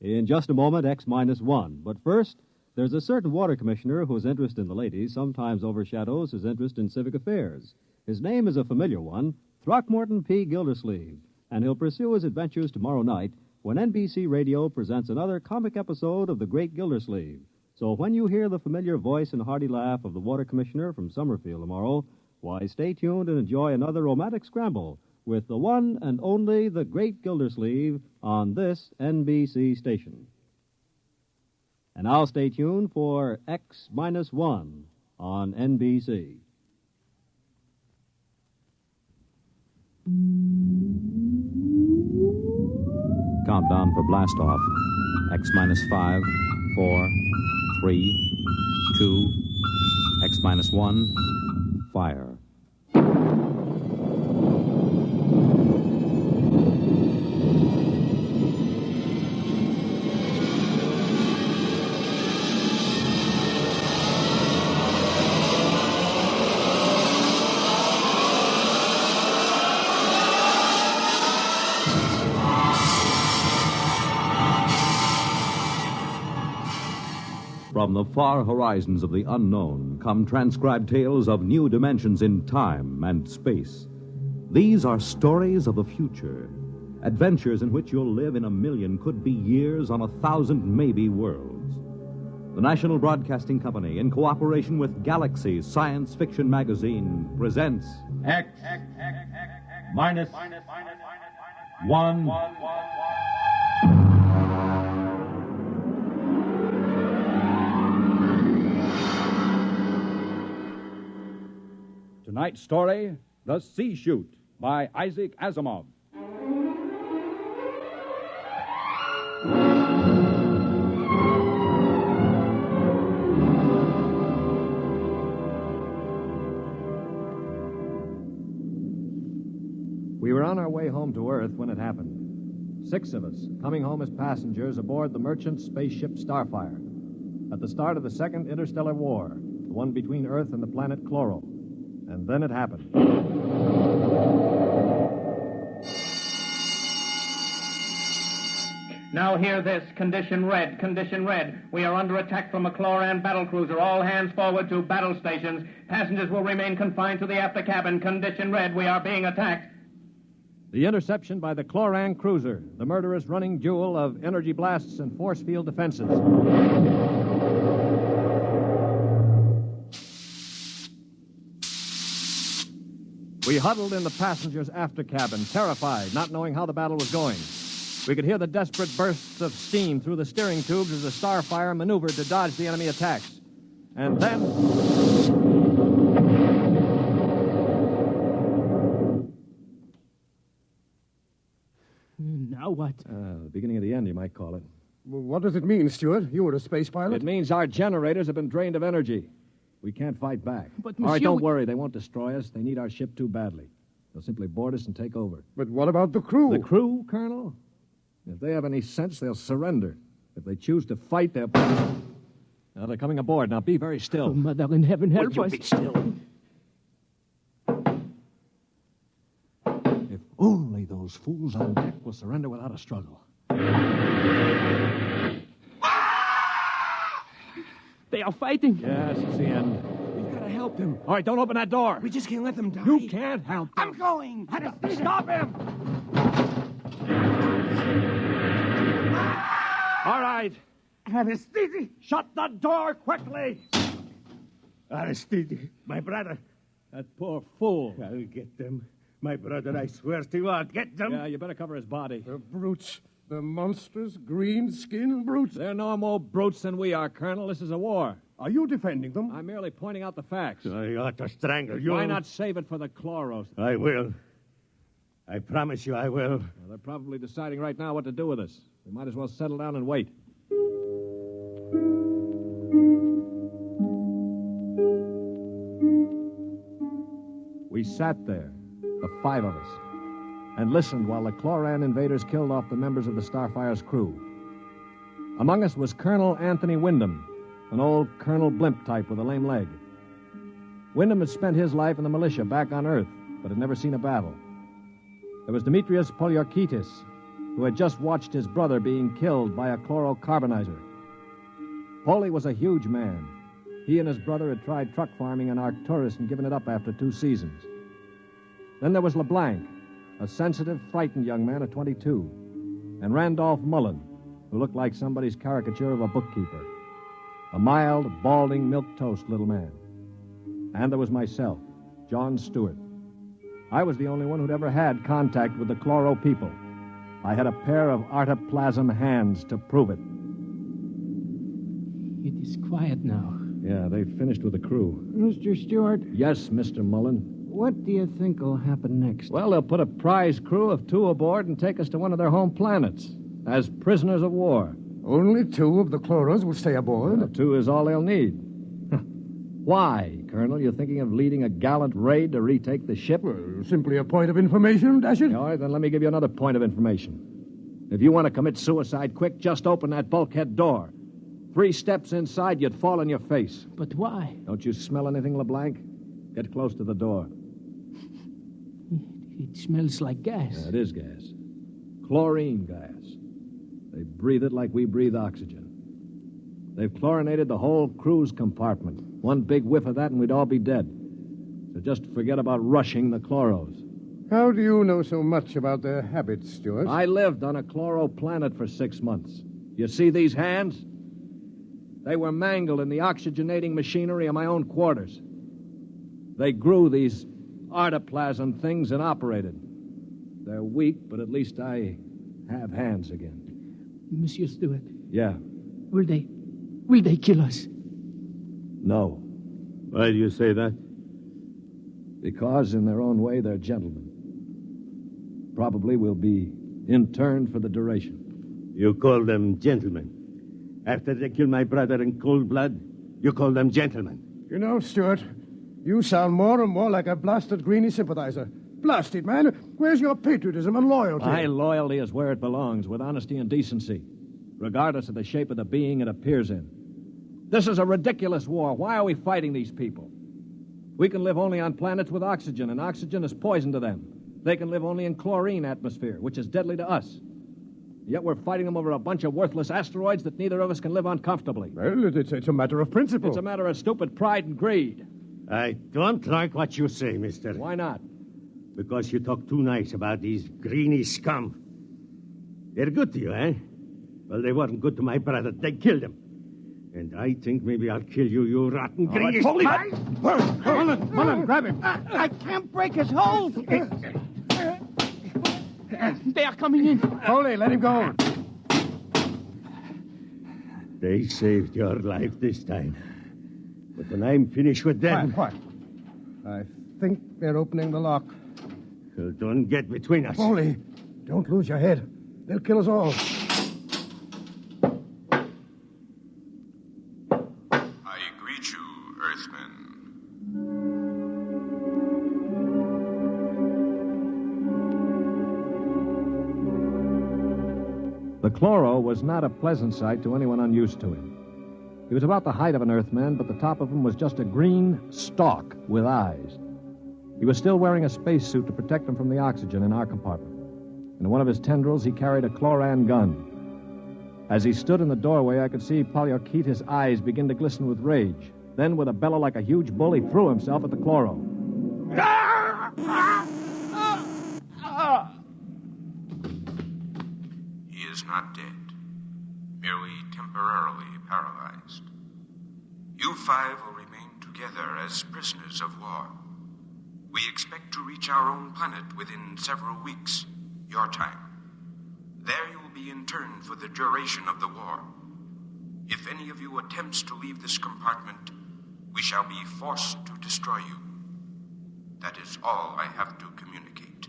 In just a moment, X-1. But first, there's a certain water commissioner whose interest in the ladies sometimes overshadows his interest in civic affairs. His name is a familiar one, Throckmorton P. Gildersleeve, and he'll pursue his adventures tomorrow night when NBC Radio presents another comic episode of The Great Gildersleeve. So when you hear the familiar voice and hearty laugh of the water commissioner from Summerfield tomorrow, why, stay tuned and enjoy another romantic scramble with the one and only The Great Gildersleeve on this NBC station. And now stay tuned for X-1 on NBC. Countdown for blast-off. X-5, 4, 3, 2, X-1, fire. From the far horizons of the unknown come transcribed tales of new dimensions in time and space. These are stories of the future, adventures in which you'll live in 1,000,000, could be years, on 1,000 maybe worlds. The National Broadcasting Company, in cooperation with Galaxy Science Fiction Magazine, presents X-1. Tonight's story, The C-Chute, by Isaac Asimov. We were on our way home to Earth when it happened. 6 of us, coming home as passengers aboard the merchant spaceship Starfire. At the start of the Second Interstellar War, the one between Earth and the planet Chloro. And then it happened. Now hear this. Condition red. Condition red. We are under attack from a Chloran battlecruiser. All hands forward to battle stations. Passengers will remain confined to the after cabin. Condition red. We are being attacked. The interception by the Chloran cruiser, the murderous running jewel of energy blasts and force field defenses. We huddled in the passengers' after cabin, terrified, not knowing how the battle was going. We could hear the desperate bursts of steam through the steering tubes as the Starfire maneuvered to dodge the enemy attacks. And then... Now what? The beginning of the end, you might call it. Well, what does it mean, Stuart? You were a space pilot? It means our generators have been drained of energy. We can't fight back. But, All right, monsieur, don't worry. They won't destroy us. They need our ship too badly. They'll simply board us and take over. But what about the crew? The crew, Colonel? If they have any sense, they'll surrender. If they choose to fight, they'll... Now, they're coming aboard. Now, be very still. Oh, Mother in heaven, help us. Be still. If only those fools on deck will surrender without a struggle. They are fighting. Yes, it's the end. We've got to help them. All right, don't open that door. We just can't let them die. You can't help them. I'm going. Stop him! All right. Aristide. Shut the door quickly. Aristide, my brother. That poor fool. I'll get them. My brother, I swear to you, I'll get them. Yeah, you better cover his body. The brutes. The monstrous green-skinned brutes. They're no more brutes than we are, Colonel. This is a war. Are you defending them? I'm merely pointing out the facts. I ought to strangle you. Why not save it for the Chloros? I will. I promise you I will. Well, they're probably deciding right now what to do with us. We might as well settle down and wait. We sat there, the 5 of us, and listened while the Chloran invaders killed off the members of the Starfire's crew. Among us was Colonel Anthony Wyndham, an old Colonel Blimp type with a lame leg. Wyndham had spent his life in the militia back on Earth, but had never seen a battle. There was Demetrius Poliorkitis, who had just watched his brother being killed by a chlorocarbonizer. Polly was a huge man. He and his brother had tried truck farming in Arcturus and given it up after 2 seasons. Then there was LeBlanc, a sensitive, frightened young man of 22, and Randolph Mullen, who looked like somebody's caricature of a bookkeeper, a mild, balding, milquetoast little man. And there was myself, John Stewart. I was the only one who'd ever had contact with the chloro people. I had a pair of artoplasm hands to prove it. It is quiet now. Yeah, they've finished with the crew. Mr. Stewart, Yes, Mr. Mullen. what do you think will happen next? Well, they'll put a prize crew of 2 aboard and take us to one of their home planets as prisoners of war. Only 2 of the chloros will stay aboard. Well, 2 is all they'll need. Why, Colonel? You thinking of leading a gallant raid to retake the ship? Well, simply a point of information, dash it. All right, then let me give you another point of information. If you want to commit suicide quick, just open that bulkhead door. 3 steps inside, you'd fall on your face. But why? Don't you smell anything, LeBlanc? Get close to the door. It smells like gas. Yeah, it is gas. Chlorine gas. They breathe it like we breathe oxygen. They've chlorinated the whole crew's compartment. One big whiff of that and we'd all be dead. So just forget about rushing the chloros. How do you know so much about their habits, Stuart? I lived on a chloro planet for 6 months. You see these hands? They were mangled in the oxygenating machinery of my own quarters. They grew these artoplasm things and operated. They're weak, but at least I have hands again. Monsieur Stewart, Yeah. will they kill us? No. Why do you say that? Because, in their own way, they're gentlemen. Probably will be interned for the duration. You call them gentlemen. After they killed my brother in cold blood, you call them gentlemen. You know, Stuart, you sound more and more like a blasted Greenie sympathizer. Blasted, man. Where's your patriotism and loyalty? My loyalty is where it belongs, with honesty and decency, regardless of the shape of the being it appears in. This is a ridiculous war. Why are we fighting these people? We can live only on planets with oxygen, and oxygen is poison to them. They can live only in chlorine atmosphere, which is deadly to us. Yet we're fighting them over a bunch of worthless asteroids that neither of us can live on comfortably. Well, it's a matter of principle. It's a matter of stupid pride and greed. I don't like what you say, mister. Why not? Because you talk too nice about these greeny scum. They're good to you, eh? Well, they weren't good to my brother. They killed him. And I think maybe I'll kill you, you rotten greeny... Mullen, grab him. I can't break his hold. They are coming in. Foley, let him go. They saved your life this time. But when I'm finished with them... Quiet. I think they're opening the lock. Well, don't get between us. Foley, don't lose your head. They'll kill us all. I greet you, Earthmen. The chloro was not a pleasant sight to anyone unused to him. He was about the height of an Earthman, but the top of him was just a green stalk with eyes. He was still wearing a spacesuit to protect him from the oxygen in our compartment. In one of his tendrils, he carried a chloran gun. As he stood in the doorway, I could see Polyarchetes' eyes begin to glisten with rage. Then, with a bellow like a huge bull, he threw himself at the chloro. He is not dead, merely temporarily paralyzed. You 5 will remain together as prisoners of war. We expect to reach our own planet within several weeks, your time. There you will be interned for the duration of the war. If any of you attempts to leave this compartment, we shall be forced to destroy you. That is all I have to communicate.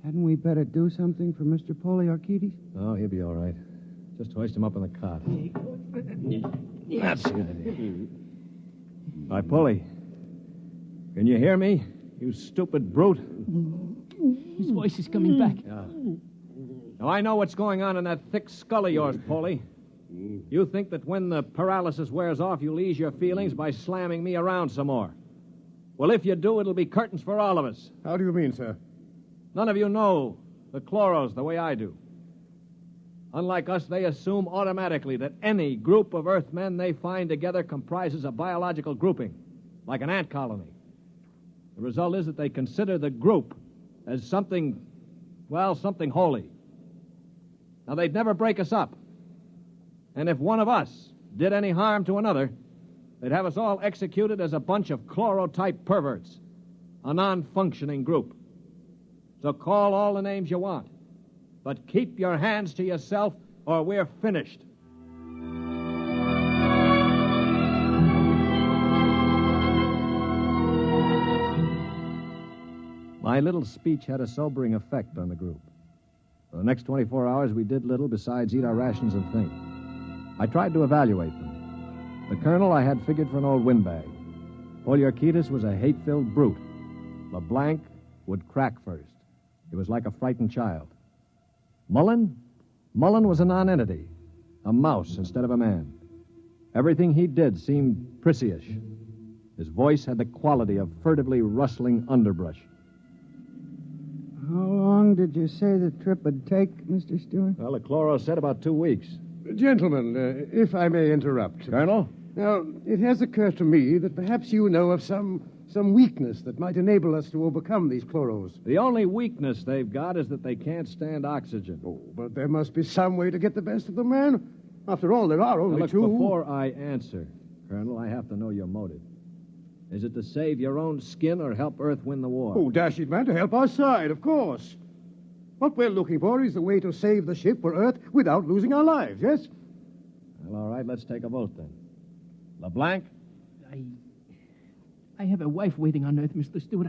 Hadn't we better do something for Mr. Polyarchetes? Oh, he'll be all right. Just hoist him up on the cot. That's it. Hi, Polly. Can you hear me, you stupid brute? His voice is coming back. Yeah. Now, I know what's going on in that thick skull of yours, Polly. You think that when the paralysis wears off, you'll ease your feelings by slamming me around some more. Well, if you do, it'll be curtains for all of us. How do you mean, sir? None of you know the chloros the way I do. Unlike us, they assume automatically that any group of Earthmen they find together comprises a biological grouping, like an ant colony. The result is that they consider the group as something holy. Now, they'd never break us up. And if one of us did any harm to another, they'd have us all executed as a bunch of chlorotype perverts, a non-functioning group. So call all the names you want, but keep your hands to yourself or we're finished. My little speech had a sobering effect on the group. For the next 24 hours, we did little besides eat our rations and think. I tried to evaluate them. The colonel I had figured for an old windbag. Poliorcetes was a hate-filled brute. LeBlanc would crack first. He was like a frightened child. Mullen was a nonentity, a mouse instead of a man. Everything he did seemed prissyish. His voice had the quality of furtively rustling underbrush. How long did you say the trip would take, Mr. Stewart? Well, the chloro said about 2 weeks. Gentlemen, if I may interrupt. Colonel? Now, it has occurred to me that perhaps you know of some weakness that might enable us to overcome these chloros. The only weakness they've got is that they can't stand oxygen. Oh, but there must be some way to get the best of them, man. After all, there are only now, look, two. Before I answer, Colonel, I have to know your motive. Is it to save your own skin or help Earth win the war? Oh, dash it, man, to help our side, of course. What we're looking for is the way to save the ship for Earth without losing our lives, yes? Well, all right, let's take a vote then. LeBlanc? I have a wife waiting on Earth, Mr. Stewart.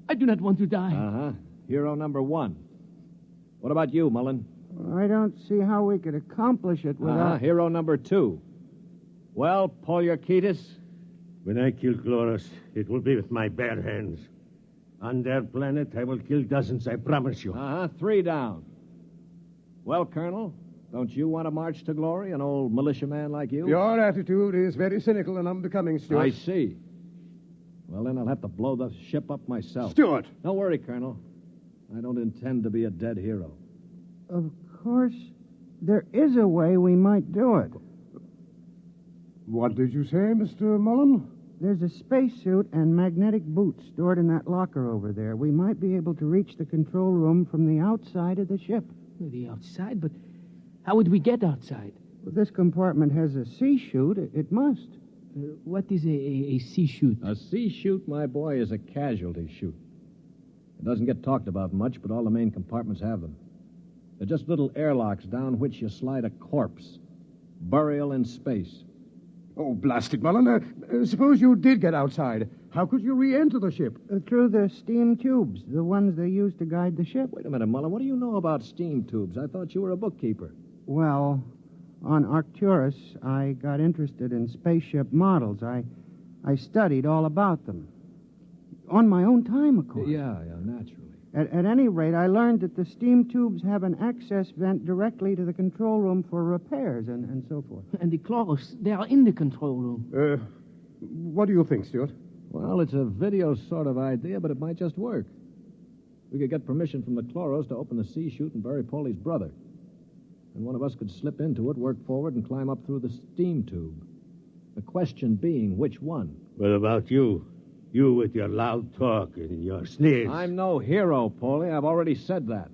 I do not want to die. Uh-huh. Hero number 1. What about you, Mullen? I don't see how we could accomplish it without... Hero number 2. Well, Poliorcetes? When I kill Chloros, it will be with my bare hands. On their planet, I will kill dozens, I promise you. 3 down. Well, Colonel, don't you want to march to glory, an old militiaman like you? Your attitude is very cynical and unbecoming, Stuart. I see. Well, then I'll have to blow the ship up myself. Stuart! Don't worry, Colonel. I don't intend to be a dead hero. Of course, there is a way we might do it. What did you say, Mr. Mullen? There's a spacesuit and magnetic boots stored in that locker over there. We might be able to reach the control room from the outside of the ship. The outside? But how would we get outside? Well, this compartment has a C-Chute. It must. What is a C-Chute? A C-Chute, my boy, is a casualty chute. It doesn't get talked about much, but all the main compartments have them. They're just little airlocks down which you slide a corpse. Burial in space. Oh, blast it, Mullen. Suppose you did get outside. How could you re-enter the ship? Through the steam tubes, the ones they use to guide the ship. Wait a minute, Mullen. What do you know about steam tubes? I thought you were a bookkeeper. Well, on Arcturus, I got interested in spaceship models. I studied all about them. On my own time, of course. Yeah, naturally. At any rate, I learned that the steam tubes have an access vent directly to the control room for repairs and so forth. And the chloros, they are in the control room. What do you think, Stuart? Well, it's a video sort of idea, but it might just work. We could get permission from the chloros to open the C-Chute and bury Polly's brother. And one of us could slip into it, work forward, and climb up through the steam tube. The question being, which one? What about you? You with your loud talk and your sneers. I'm no hero, Polly. I've already said that.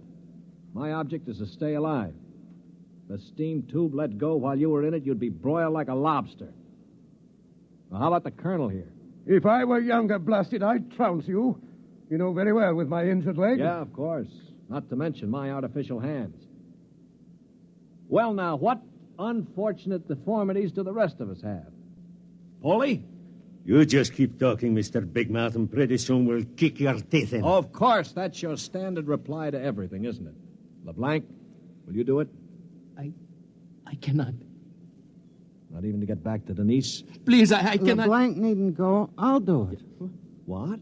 My object is to stay alive. The steam tube let go while you were in it, you'd be broiled like a lobster. Now, how about the colonel here? If I were younger, blasted, I'd trounce you. You know very well with my injured leg. Yeah, of course. Not to mention my artificial hands. Well, now, what unfortunate deformities do the rest of us have? Polly? You just keep talking, Mr. Big Mouth, and pretty soon we'll kick your teeth in. Of course, that's your standard reply to everything, isn't it? LeBlanc, will you do it? I cannot. Not even to get back to Denise? Please, I cannot. LeBlanc needn't go. I'll do it. What?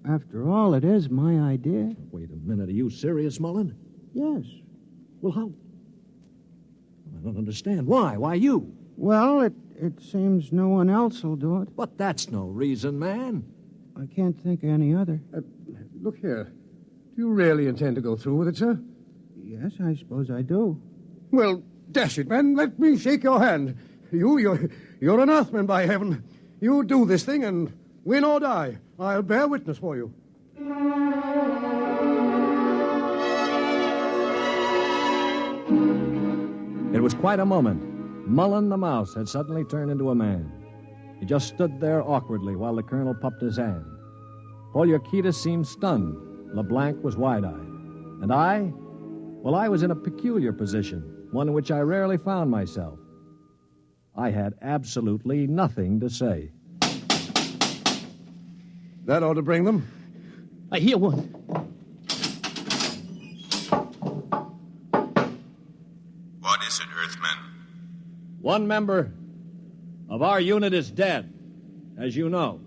After all, it is my idea. Wait a minute. Are you serious, Mullen? Yes. Well, how? I don't understand. Why? Why you? Well, it seems no one else will do it. But that's no reason, man. I can't think of any other. Look here. Do you really intend to go through with it, sir? Yes, I suppose I do. Well, dash it, man. Let me shake your hand. You're an Earthman, by heaven. You do this thing and win or die. I'll bear witness for you. It was quite a moment. Mullen the mouse had suddenly turned into a man. He just stood there awkwardly while the colonel puffed his hand. Poliorcetes seemed stunned. LeBlanc was wide-eyed. And I? Well, I was in a peculiar position, one in which I rarely found myself. I had absolutely nothing to say. That ought to bring them. I hear one. What is it, Earthman? One member of our unit is dead, as you know.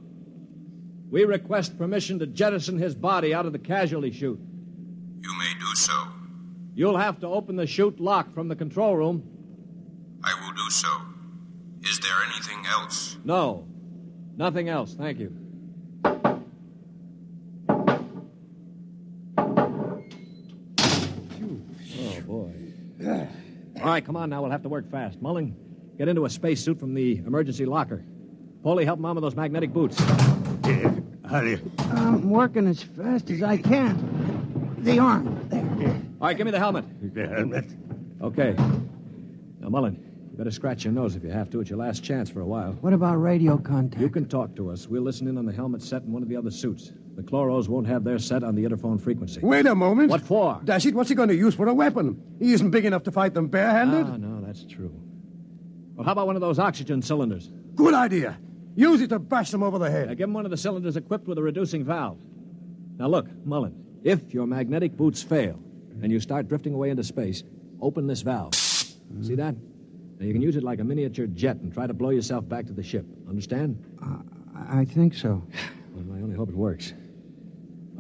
We request permission to jettison his body out of the casualty chute. You may do so. You'll have to open the chute lock from the control room. I will do so. Is there anything else? No, nothing else, thank you. Oh, boy. All right, come on now, we'll have to work fast. Mullen, get into a spacesuit from the emergency locker. Polly, help Mom with those magnetic boots. How do you... I'm working as fast as I can. The arm, there. All right, give me the helmet. The helmet? Okay. Now, Mullen, you better scratch your nose if you have to. It's your last chance for a while. What about radio contact? You can talk to us. We'll listen in on the helmet set in one of the other suits. The chloros won't have their set on the interphone frequency. Wait a moment. What for? Dash it, what's he going to use for a weapon? He isn't big enough to fight them barehanded. Ah, no, that's true. Well, how about one of those oxygen cylinders? Good idea. Use it to bash them over the head. Now, give him one of the cylinders equipped with a reducing valve. Now, look, Mullen, if your magnetic boots fail and you start drifting away into space, open this valve. See that? Now, you can use it like a miniature jet and try to blow yourself back to the ship. Understand? I think so. Well, I only hope it works.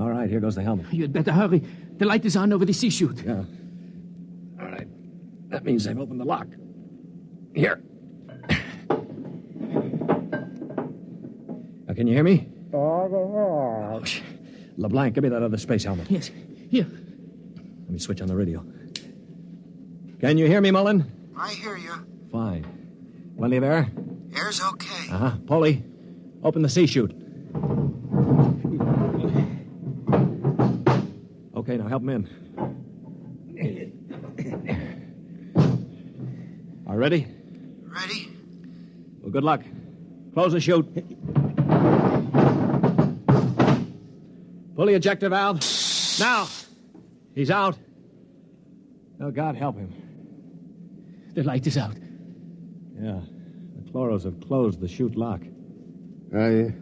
All right, here goes the helmet. You'd better hurry. The light is on over the C-Chute. Yeah. All right. That means they've opened the lock. Here. Now, can you hear me? LeBlanc, give me that other space helmet. Yes, here. Let me switch on the radio. Can you hear me, Mullen? I hear you. Fine. Plenty of air? Air's okay. Uh-huh. Polly, open the C-Chute. Okay, now help him in. Are ready? Ready? Well, good luck. Close the chute. Pull the ejector valve. Now! He's out. Oh, God help him. The light is out. Yeah. The chloros have closed the chute lock. I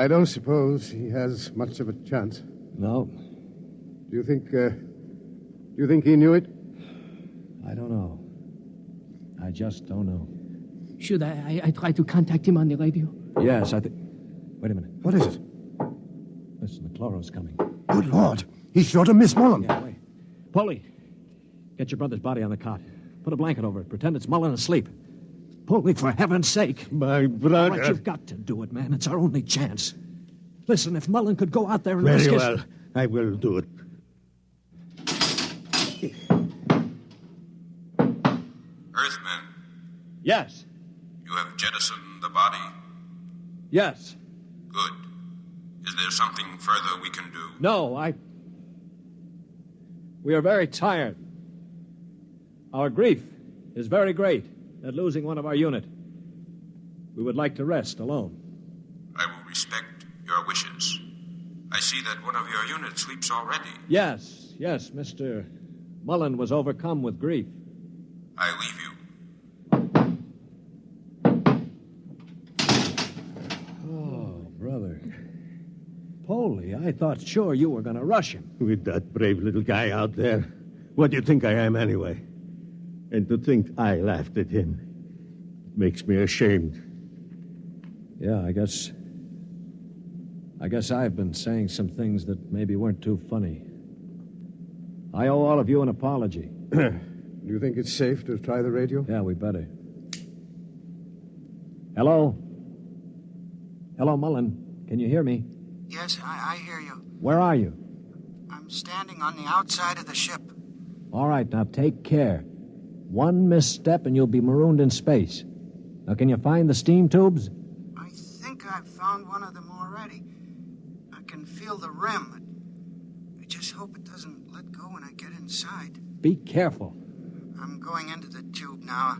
don't suppose he has much of a chance. No. Do you think he knew it? I don't know. I just don't know. Should I try to contact him on the radio? Yes, I think... Wait a minute. What is it? Listen, the chloros coming. Good Lord. He's sure to miss Mullen. Yeah, wait. Polly, get your brother's body on the cot. Put a blanket over it. Pretend it's Mullen asleep. Polly, for heaven's sake. My brother... All right, you've got to do it, man. It's our only chance. Listen, if Mullen could go out there and Very risk his... well. I will do it. Earthman, Yes. you have jettisoned the body. Yes. Good. Is there something further we can do? No, We are very tired. Our grief is very great at losing one of our unit. We would like to rest alone. I will respect your wishes. I see that one of your units sleeps already. Yes, Mr. Mullen was overcome with grief. I leave you. Oh, brother. Polly, I thought sure you were going to rush him. With that brave little guy out there. What do you think I am, anyway? And to think I laughed at him makes me ashamed. Yeah, I guess I've been saying some things that maybe weren't too funny. I owe all of you an apology. Do you think it's safe to try the radio? Yeah, we better. Hello? Hello, Mullen. can you hear me? Yes, I hear you. Where are you? I'm standing on the outside of the ship. All right, now take care. One misstep and you'll be marooned in space. Now, can you find the steam tubes? I think I've found one of them already. I can feel the rim. I just hope it doesn't let go when I get inside. Be careful. I'm going into the tube now.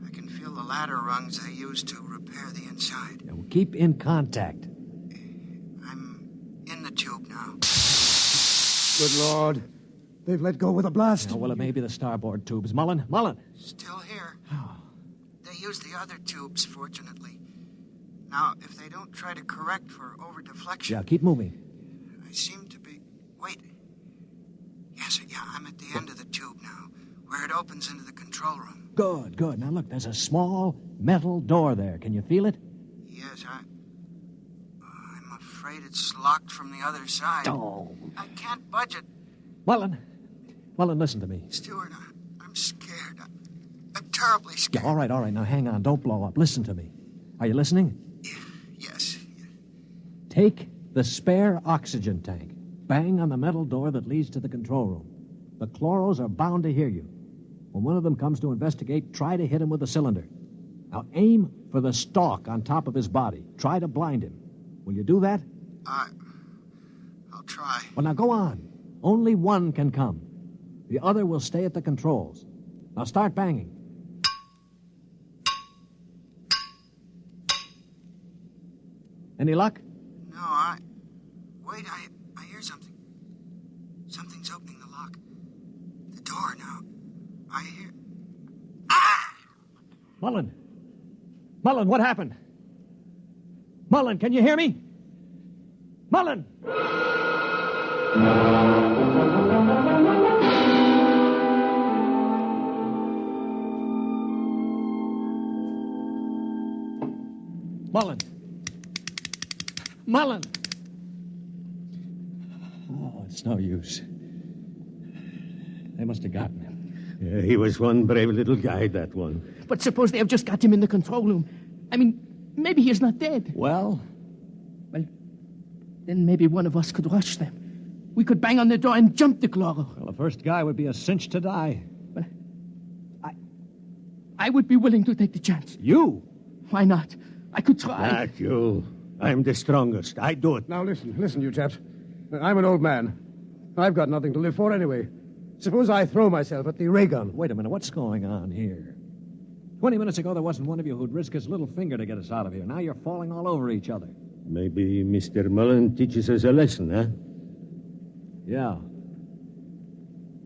I can feel the ladder rungs they use to repair the inside. Yeah, well, keep in contact. I'm in the tube now. Good Lord. They've let go with a blast. Oh, well, it may be the starboard tubes. Mullen! Still here. They use the other tubes, fortunately. Now, if they don't try to correct for over-deflection... Yeah, keep moving. I seem to be... Wait. Yes, yeah, I'm at the end of the tube now, where it opens into the control room. Good. Now, look, there's a small metal door there. Can you feel it? Yes, I'm afraid it's locked from the other side. Oh. I can't budge it. Mullen, listen to me. Stewart, I'm scared. I'm terribly scared. Yeah, all right. Now, hang on. Don't blow up. Listen to me. Are you listening? Yes. Take the spare oxygen tank. Bang on the metal door that leads to the control room. The chloros are bound to hear you. When one of them comes to investigate, try to hit him with a cylinder. Now, aim for the stalk on top of his body. Try to blind him. Will you do that? I'll try. Well, now, go on. Only one can come. The other will stay at the controls. Now, start banging. Any luck? No, Wait, I hear something. Something's opening the lock. The door now. I hear... Ah! Mullen, what happened? Mullen, can you hear me? Mullen! Mullen! Oh, it's no use. They must have gotten him. Yeah, he was one brave little guy, that one. But suppose they have just got him in the control room. I mean, maybe he is not dead. Well, then maybe one of us could rush them. We could bang on the door and jump the chloro. well, the first guy would be a cinch to die. But I would be willing to take the chance. You? Why not? I could try. Not you. I'm the strongest. I do it. Now, listen, you chaps. I'm an old man. I've got nothing to live for anyway. Suppose I throw myself at the ray gun. Wait a minute, what's going on here? 20 minutes ago, there wasn't one of you who'd risk his little finger to get us out of here. Now you're falling all over each other. Maybe Mr. Mullen teaches us a lesson, huh? Yeah.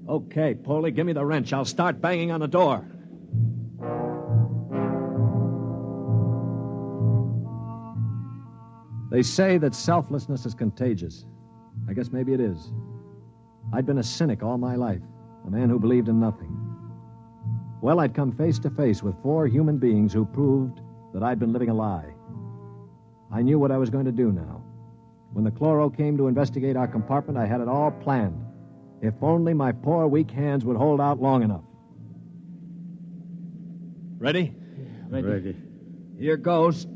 Okay, Polly, give me the wrench. I'll start banging on the door. They say that selflessness is contagious. I guess maybe it is. I'd been a cynic all my life, a man who believed in nothing. Well, I'd come face to face with 4 human beings who proved that I'd been living a lie. I knew what I was going to do now. When the chloro came to investigate our compartment, I had it all planned. If only my poor, weak hands would hold out long enough. Ready? Ready. Here goes.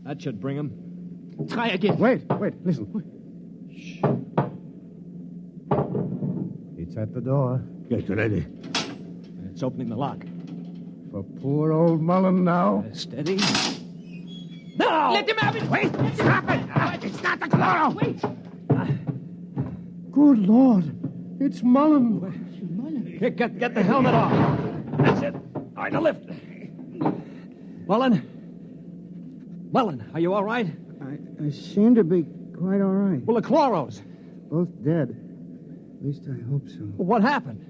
That should bring him. Try again. Wait, listen. Shh. It's at the door. Get ready. It's opening the lock. For poor old Mullen now. Steady. No! Let him have it! Wait! Stop it! It's not the chloro! Wait! Good Lord. It's Mullen. Here, get the helmet off. That's it. All right, now lift. Mullen, are you all right? I seem to be quite all right. Well, the chloros. Both dead. At least I hope so. Well, what happened?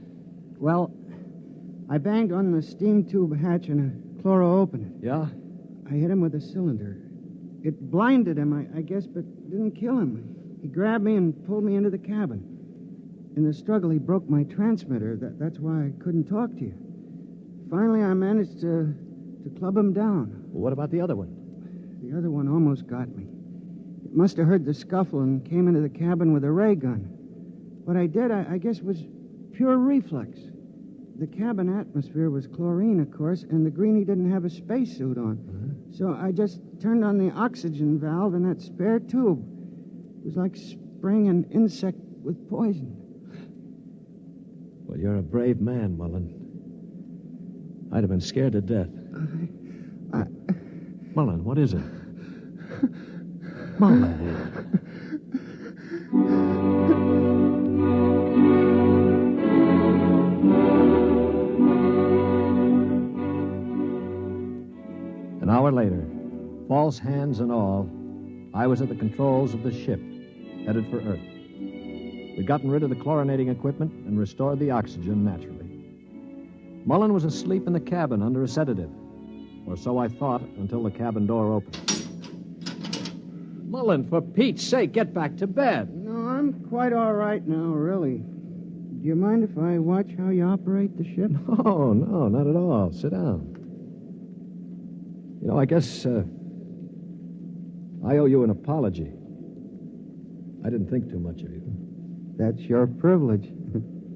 Well, I banged on the steam tube hatch and a chloro opened it. Yeah? I hit him with a cylinder. It blinded him, I guess, but didn't kill him. He grabbed me and pulled me into the cabin. In the struggle, he broke my transmitter. That's why I couldn't talk to you. Finally, I managed to club him down. Well, what about the other one? The other one almost got me. It must have heard the scuffle and came into the cabin with a ray gun. What I did, I guess, was pure reflex. The cabin atmosphere was chlorine, of course, and the greenie didn't have a spacesuit on. So I just turned on the oxygen valve in that spare tube. It was like spraying an insect with poison. Well, you're a brave man, Mullen. I'd have been scared to death. Mullen, what is it? Mullen. An hour later, false hands and all, I was at the controls of the ship, headed for Earth. We'd gotten rid of the chlorinating equipment and restored the oxygen naturally. Mullen was asleep in the cabin under a sedative, or so I thought until the cabin door opened. Mullen, for Pete's sake, get back to bed. No, I'm quite all right now, really. Do you mind if I watch how you operate the ship? No, not at all. Sit down. You know, I guess I owe you an apology. I didn't think too much of you. That's your privilege.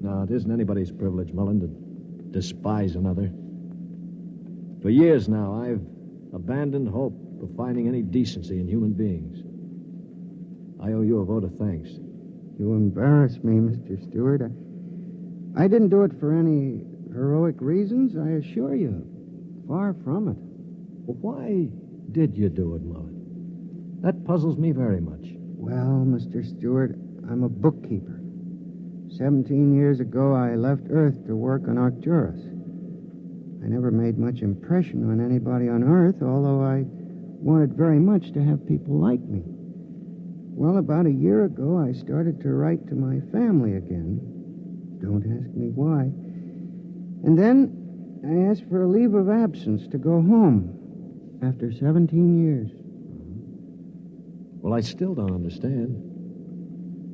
No, it isn't anybody's privilege, Mullen, to despise another. For years now, I've abandoned hope of finding any decency in human beings. I owe you a vote of thanks. You embarrass me, Mr. Stewart. I didn't do it for any heroic reasons, I assure you. Far from it. Well, why did you do it, Mullen? That puzzles me very much. Well, Mr. Stewart, I'm a bookkeeper. 17 years ago, I left Earth to work on Arcturus. I never made much impression on anybody on Earth, although I wanted very much to have people like me. Well, about a year ago, I started to write to my family again. Don't ask me why. And then I asked for a leave of absence to go home after 17 years. Well, I still don't understand.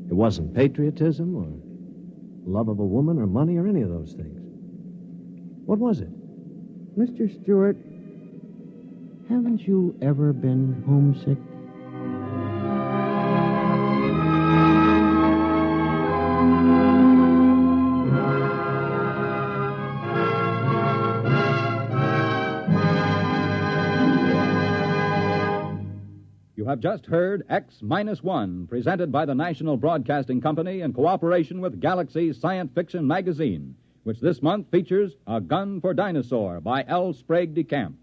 It wasn't patriotism or love of a woman or money or any of those things. What was it? Mr. Stewart, haven't you ever been homesick? You have just heard X-1, presented by the National Broadcasting Company in cooperation with Galaxy's Science Fiction magazine, which this month features A Gun for Dinosaur by L. Sprague de Camp,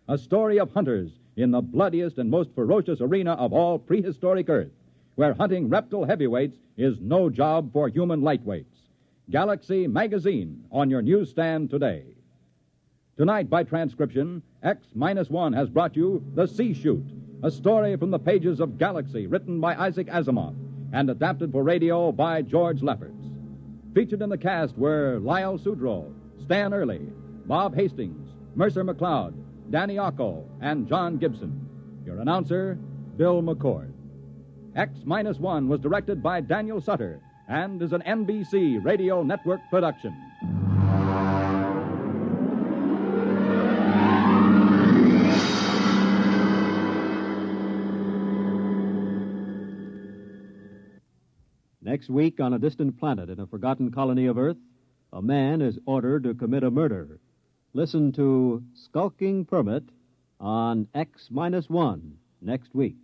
a story of hunters in the bloodiest and most ferocious arena of all prehistoric Earth, where hunting reptile heavyweights is no job for human lightweights. Galaxy magazine on your newsstand today. Tonight, by transcription, X-1 has brought you The C-Chute, a story from the pages of Galaxy, written by Isaac Asimov and adapted for radio by George Lefferts. Featured in the cast were Lyle Sudrow, Stan Early, Bob Hastings, Mercer McLeod, Danny Ocko, and John Gibson. Your announcer, Bill McCord. X-1 was directed by Daniel Sutter and is an NBC Radio Network production. Next week, on a distant planet in a forgotten colony of Earth, a man is ordered to commit a murder. Listen to Skulking Permit on X-1 next week.